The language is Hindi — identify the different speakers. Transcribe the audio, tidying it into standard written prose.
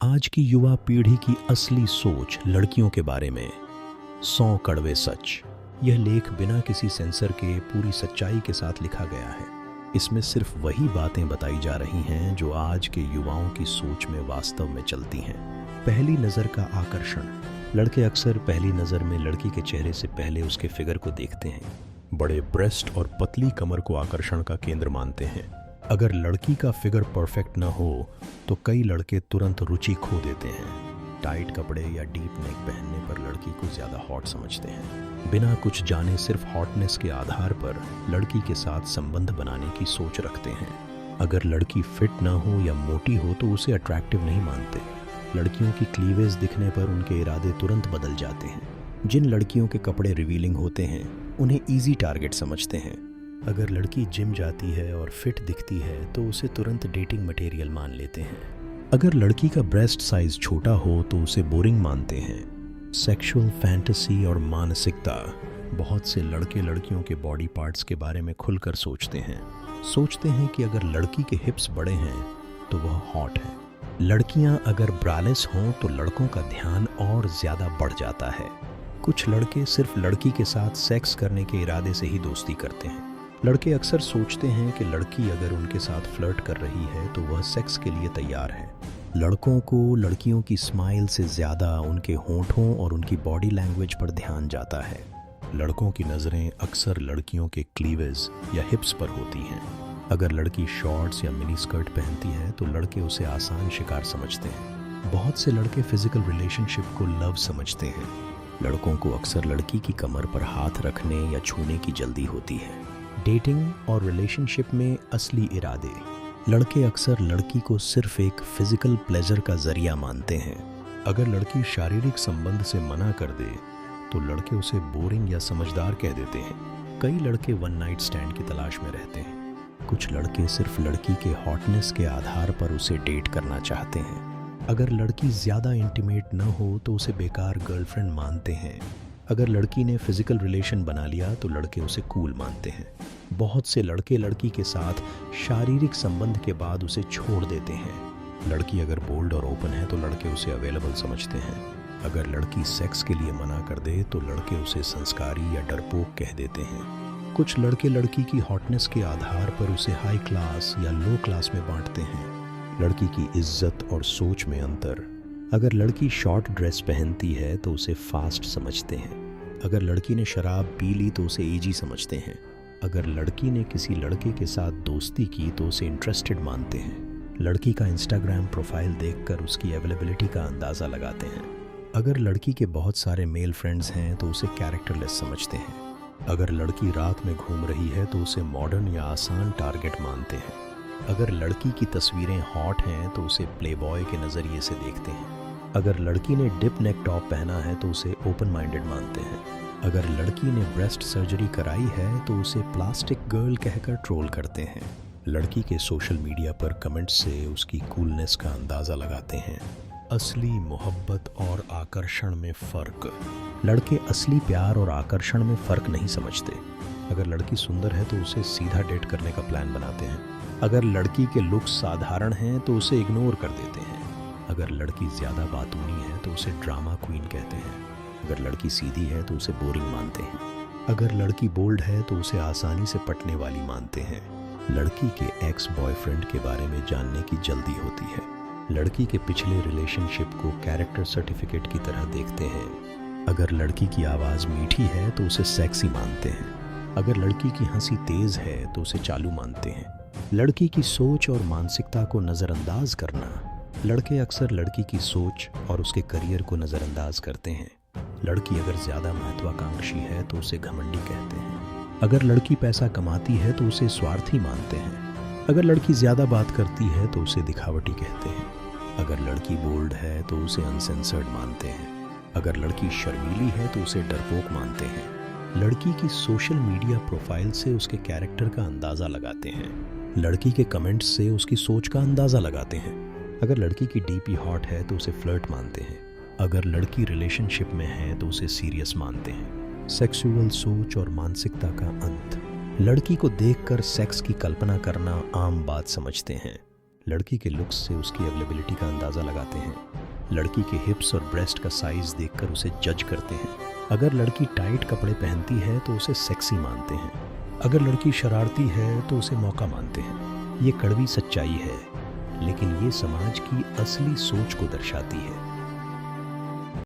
Speaker 1: आज की युवा पीढ़ी की असली सोच लड़कियों के बारे में 100 कड़वे सच। यह लेख बिना किसी सेंसर के पूरी सच्चाई के साथ लिखा गया है। इसमें सिर्फ वही बातें बताई जा रही हैं जो आज के युवाओं की सोच में वास्तव में चलती हैं। पहली नज़र का आकर्षण। लड़के अक्सर पहली नज़र में लड़की के चेहरे से पहले उसके फिगर को देखते हैं। बड़े ब्रेस्ट और पतली कमर को आकर्षण का केंद्र मानते हैं। अगर लड़की का फिगर परफेक्ट न हो तो कई लड़के तुरंत रुचि खो देते हैं। टाइट कपड़े या डीप नेक पहनने पर लड़की को ज़्यादा हॉट समझते हैं। बिना कुछ जाने सिर्फ हॉटनेस के आधार पर लड़की के साथ संबंध बनाने की सोच रखते हैं। अगर लड़की फिट ना हो या मोटी हो तो उसे अट्रैक्टिव नहीं मानते। लड़कियों की क्लीवेज दिखने पर उनके इरादे तुरंत बदल जाते हैं। जिन लड़कियों के कपड़े रिवीलिंग होते हैं उन्हें ईजी टारगेट समझते हैं। अगर लड़की जिम जाती है और फिट दिखती है तो उसे तुरंत डेटिंग मटेरियल मान लेते हैं। अगर लड़की का ब्रेस्ट साइज छोटा हो तो उसे बोरिंग मानते हैं। सेक्सुअल फैंटेसी और मानसिकता। बहुत से लड़के लड़कियों के बॉडी पार्ट्स के बारे में खुलकर सोचते हैं कि अगर लड़की के हिप्स बड़े हैं तो वह हॉट है। लड़कियां अगर ब्रालेस हों तो लड़कों का ध्यान और ज़्यादा बढ़ जाता है। कुछ लड़के सिर्फ लड़की के साथ सेक्स करने के इरादे से ही दोस्ती करते हैं। लड़के अक्सर सोचते हैं कि लड़की अगर उनके साथ फ्लर्ट कर रही है तो वह सेक्स के लिए तैयार है। लड़कों को लड़कियों की स्माइल से ज़्यादा उनके होंठों और उनकी बॉडी लैंग्वेज पर ध्यान जाता है। लड़कों की नज़रें अक्सर लड़कियों के क्लीवेज या हिप्स पर होती हैं। अगर लड़की शॉर्ट्स या मिनी स्कर्ट पहनती है तो लड़के उसे आसान शिकार समझते हैं। बहुत से लड़के फिजिकल रिलेशनशिप को लव समझते हैं। लड़कों को अक्सर लड़की की कमर पर हाथ रखने या छूने की जल्दी होती है। डेटिंग और रिलेशनशिप में असली इरादे। लड़के अक्सर लड़की को सिर्फ एक फिजिकल प्लेजर का जरिया मानते हैं। अगर लड़की शारीरिक संबंध से मना कर दे तो लड़के उसे बोरिंग या समझदार कह देते हैं। कई लड़के वन नाइट स्टैंड की तलाश में रहते हैं। कुछ लड़के सिर्फ लड़की के हॉटनेस के आधार पर उसे डेट करना चाहते हैं। अगर लड़की ज़्यादा इंटीमेट न हो तो उसे बेकार गर्लफ्रेंड मानते हैं। अगर लड़की ने फिजिकल रिलेशन बना लिया तो लड़के उसे कूल मानते हैं। बहुत से लड़के लड़की के साथ शारीरिक संबंध के बाद उसे छोड़ देते हैं। लड़की अगर बोल्ड और ओपन है तो लड़के उसे अवेलेबल समझते हैं। अगर लड़की सेक्स के लिए मना कर दे तो लड़के उसे संस्कारी या डरपोक कह देते हैं। कुछ लड़के लड़की की हॉटनेस के आधार पर उसे हाई क्लास या लो क्लास में बांटते हैं। लड़की की इज्जत और सोच में अंतर। अगर लड़की शॉर्ट ड्रेस पहनती है तो उसे फास्ट समझते हैं। अगर लड़की ने शराब पी ली तो उसे एजी समझते हैं। अगर लड़की ने किसी लड़के के साथ दोस्ती की तो उसे इंटरेस्टेड मानते हैं। लड़की का इंस्टाग्राम प्रोफाइल देखकर उसकी अवेलेबिलिटी का अंदाज़ा लगाते हैं। अगर लड़की के बहुत सारे मेल फ्रेंड्स हैं तो उसे कैरेक्टरलेस समझते हैं। अगर लड़की रात में घूम रही है तो उसे मॉडर्न या आसान टारगेट मानते हैं। अगर लड़की की तस्वीरें हॉट हैं तो उसे प्लेबॉय के नज़रिए से देखते हैं। अगर लड़की ने डिप नेक टॉप पहना है तो उसे ओपन माइंडेड मानते हैं। अगर लड़की ने ब्रेस्ट सर्जरी कराई है तो उसे प्लास्टिक गर्ल कहकर ट्रोल करते हैं। लड़की के सोशल मीडिया पर कमेंट्स से उसकी कूलनेस का अंदाज़ा लगाते हैं। असली मोहब्बत और आकर्षण में फ़र्क। लड़के असली प्यार और आकर्षण में फ़र्क नहीं समझते। अगर लड़की सुंदर है तो उसे सीधा डेट करने का प्लान बनाते हैं। अगर लड़की के लुक्स साधारण हैं तो उसे इग्नोर कर देते हैं। अगर लड़की ज़्यादा बातूनी है तो उसे ड्रामा क्वीन कहते हैं। अगर लड़की सीधी है तो उसे बोरिंग मानते हैं। अगर लड़की बोल्ड है तो उसे आसानी से पटने वाली मानते हैं। लड़की के एक्स बॉयफ्रेंड के बारे में जानने की जल्दी होती है। लड़की के पिछले रिलेशनशिप को कैरेक्टर सर्टिफिकेट की तरह देखते हैं। अगर लड़की की आवाज़ मीठी है तो उसे सेक्सी मानते हैं। अगर लड़की की हंसी तेज़ है तो उसे चालू मानते हैं। लड़की की सोच और मानसिकता को नज़रअंदाज करना। लड़के अक्सर लड़की की सोच और उसके करियर को नज़रअंदाज करते हैं। लड़की अगर ज़्यादा महत्वाकांक्षी है तो उसे घमंडी कहते हैं। अगर लड़की पैसा कमाती है तो उसे स्वार्थी मानते हैं। अगर लड़की ज़्यादा बात करती है तो उसे दिखावटी कहते हैं। अगर लड़की बोल्ड है तो उसे अनसेंसर्ड मानते हैं। अगर लड़की शर्मीली है तो उसे डरपोक मानते हैं। लड़की की सोशल मीडिया प्रोफाइल से उसके कैरेक्टर का अंदाज़ा लगाते हैं। लड़की के कमेंट्स से उसकी सोच का अंदाज़ा लगाते हैं। अगर लड़की की डीपी हॉट है तो उसे फ्लर्ट मानते हैं। अगर लड़की रिलेशनशिप में है तो उसे सीरियस मानते हैं। सेक्सुअल सोच और मानसिकता का अंत। लड़की को देखकर सेक्स की कल्पना करना आम बात समझते हैं। लड़की के लुक्स से उसकी अवेलेबिलिटी का अंदाज़ा लगाते हैं। लड़की के हिप्स और ब्रेस्ट का साइज़ देखकर उसे जज करते हैं। अगर लड़की टाइट कपड़े पहनती है तो उसे सेक्सी मानते हैं। अगर लड़की शरारती है तो उसे मौका मानते हैं। ये कड़वी सच्चाई है, लेकिन ये समाज की असली सोच को दर्शाती है।